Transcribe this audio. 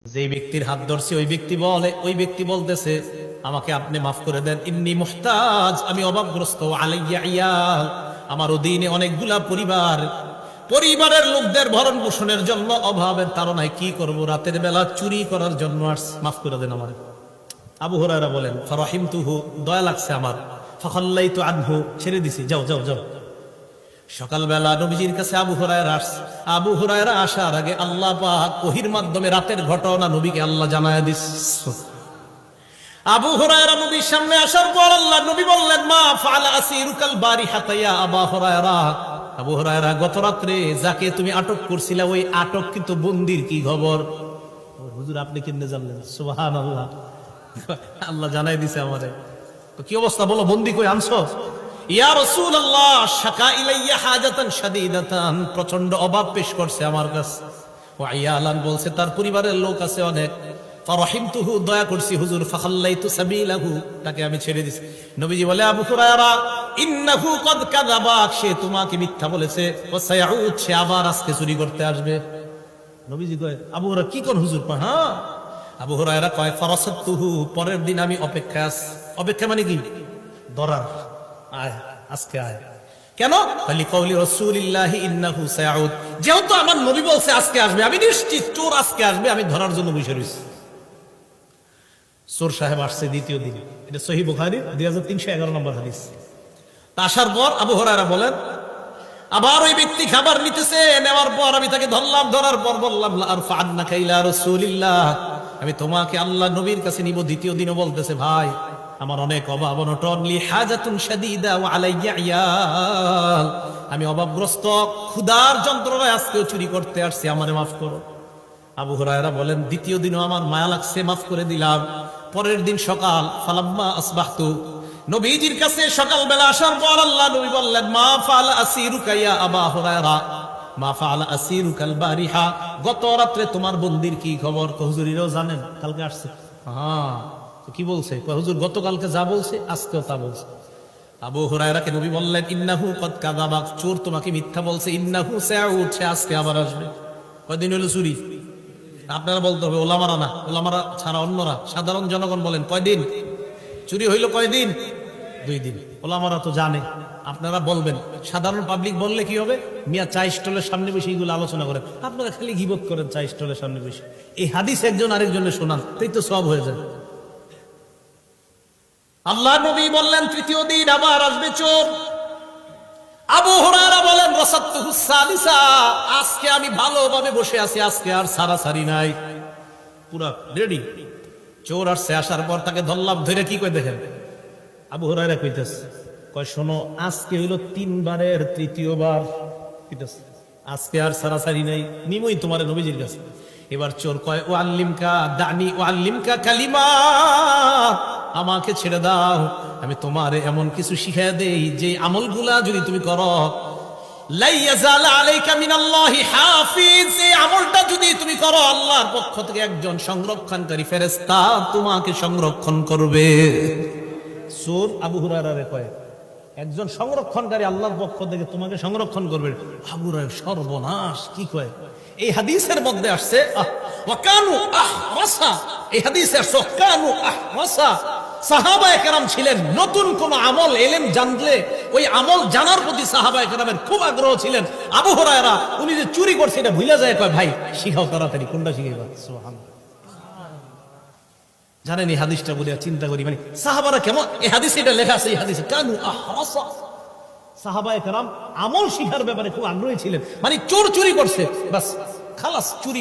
যে ব্যক্তির হাত ধরছে ওই ব্যক্তি বলতেছে আমাকে আপনি মাফ করে দেন, ইন্নী মুহতাজ, আমি অভাবগ্রস্ত, আলাইয়া ইয়াল, আমার অধীনে অনেকগুলা পরিবারের লোকদের ভরণ পোষণের জন্য অভাবের তাড়নায় কি করব, রাতের বেলা চুরি করার জন্য আসছে, মাফ করে দেন আমার। আবু হুরায়রা বলেন ফারাহিমতুহু, দয়া লাগছে আমার, ফাখাল্লাইতু আনহু, ছেড়ে দিছি, যাও যাও যাও। সকালবেলা নবীজির কাছে আবু হুরায়রা আসার আগে আল্লাহ পাক ওহীর মাধ্যমে রাতের ঘটনা নবীকে আল্লাহ জানায়া দিচ্ছে। আবু হুরায়রা নবীর সামনে আসার পর আল্লাহ নবী বললেন মা ফাআলা আসিরুকাল বারিহাতা ইয়া আবু হুরায়রা, আবু হুরায়রা গত রাতে যাকে তুমি আটক করছিলা ওই আটককৃত বন্দির কি খবর? হুজুর আপনি কেমনে জানলেন? সুবহানাল্লাহ, আল্লাহ জানাই দিছে আমারে। তো কি অবস্থা বলো, বন্দি কই আনছো? ইয়া রাসূলুল্লাহ শাকা ইলাইয়া হাজাতান শাদীদাতান, প্রচন্ড অভাব পেশ করছে আমার কাছে, ওয়া ইয়ালান, বলছে তার পরিবারের লোক আছে অনেক, ফারাহিমতুহু, দয়া করছি হুজুর, ফাখাল্লাইতু সাবিলাহু, তাকে আমি ছেড়ে দিছি। নবীজি বলে আবু হুরায়রা ইন্নাহু ক্বাদ কাযাবা, সে তোমাকে মিথ্যা বলেছে, ওয়া সায়াউদ, সে আবার আজকে চুরি করতে আসবে। নবীজি কয় আবু হুরায়রা কি কোন হুজুর? হ্যাঁ। আবু হুরায়রা কয় ফারাসাতুহু, পরের দিন আমি অপেক্ষা মানে কি? ধরার, আয় আজকে আয়। কেন? খালি কওলি রাসূলিল্লাহি ইন্নাহু সায়াউদ, যেহেতু আমার নবী বলছে আজকে আসবে, আমি নিশ্চিত চোর আজকে আসবে, আমি ধরার জন্য বসে রইছি। চোর সাহেব আসছে দ্বিতীয় দিন, এটা সহিহ বুখারী 2311 নম্বর হাদিস। আসার পর আবু হুরায়রা বলেন আবার ওই ব্যক্তি খাবার নিতেছে, নেওয়ার পর আমি তাকে ধরার পর বললাম লা আরফা'আন্নাকা ইলা রাসূলিল্লাহ, আমি তোমাকে আল্লাহ নবীর কাছে নিব। দ্বিতীয় দিনও বলতেছে ভাই আমার অনেক অভাব অনটন, লি হাজাতুন শাদীদা ওয়া আলাইয়া ইয়াল, আমি অভাবগ্রস্ত, ক্ষুধার যন্ত্রণায় আজকেও চুরি করতে আসছি, আমারে মাফ করো। আবু হুরায়রা বলেন দ্বিতীয় দিনও আমার মায়া লাগছে, মাফ করে দিলাম। পরের দিন সকাল, ফালাম্মা আসবাহতু, নবীজির কাছে সকালবেলা আসার পর আল্লাহ নবী বললেন মা ফাআলা আসিরুকা ইয়া আবা হুরায়রা, মা ফাআলা আসিরুকাল বারিহা, গত রাতে তোমার বন্দির কি খবর? হুজুরিরাও জানেন কালকে আসছে। হ্যাঁ, কি বলছে? হুজুর গতকালকে যা বলছে আজকেও তা বলছে। আবু হুরায়রাকে নবী বললেন ইন্নাহু ক্বাদ কাযাবা, চোর তোমাকে মিথ্যা বলছে, ইন্নাহু সায়াউদ, সে আজকে আবার আসবে। কয়দিন হলো চুরি? আপনারা বলতে হবে, ওলামারা না, ওলামারা ছাড়া অন্যরা, সাধারণ জনগণ বলেন কয়দিন চুরি হইল? কয়দিন? 2 দিন। ওলামারা তো জানে, আপনারা বলবেন। সাধারণ পাবলিক বললে কি হবে? মিয়া চা স্টলের সামনে বসে এইগুলো আলোচনা করেন, আপনারা খালি গীবত করেন চা স্টলের সামনে বসে। এই হাদিস একজন আরেকজনের শোনান, তাই তো সব হয়ে যায়। আল্লাহ নবী বললেন তৃতীয় দিন আবার আসবে চোর। আবু হুরায়রা বলেন রাসাতুহু সালিসা, আজকে আমি ভালোভাবে বসে আছি, আজকে আর সারাসারি নাই, পুরা রেডি। চোর আসছে, আসার পর তাকে ধরলাম, ধরে কি কই দেখেন আবু হুরায়রা কইতেছে, কয় শোনো আজকে হইল 3 বারের তৃতীয়বার, কইতেছে আজকে আর সারাসারি নাই, নিমই তোমার নবীজির কাছে। এবার চোর কয় ও আল্লিমকা দানি ও আল্লিমকা কালিমা, আমাকে ছেড়ে দাও, আমি তোমারে এমন কিছু শিখিয়ে দেই যে আমলগুলা যদি তুমি করো, লা ইয়াজাল আলাইকা মিনাল্লাহি হাফিজ, এই আমলটা যদি তুমি করো আল্লাহর পক্ষ থেকে একজন সংরক্ষণকারী ফেরেশতা তোমাকে সংরক্ষণ করবে। চোর আবু হুরায়রারে কয় একজন সংরক্ষণকারী আল্লাহর পক্ষ থেকে তোমাকে সংরক্ষণ করবে। আবু হুরায়রা সর্বনাশ, কি কয়? এই হাদিসের মধ্যে আসছে ওয়াকানু আহরাসা, এই হাদিসে আসছে ওয়াকানু আহরাসা, সাহাবায়ে কেরাম ছিলেন নতুন কোন আমল ইলম জানলে ওই আমল জানার প্রতি সাহাবায়ে কেরামের খুব আগ্রহ ছিলেন। আবু হুরায়রা উনি যে চুরি করছে এটা ভুলে যায়, কয় ভাই শিখাও তাড়াতাড়ি, কোনটা শিখাইবা? সুবহানাল্লাহ। জানেন এই হাদিসটা বলে চিন্তা করি, মানে সাহাবারা কেমন, এই হাদিসে এটা লেখা আছে, এই হাদিসে কানু আহরাসা, সাহাবায়ে কেরাম আমল শিখার ব্যাপারে খুব আগ্রহী ছিলেন। মানে চোর চুরি করছে, বাস খালাস চুরি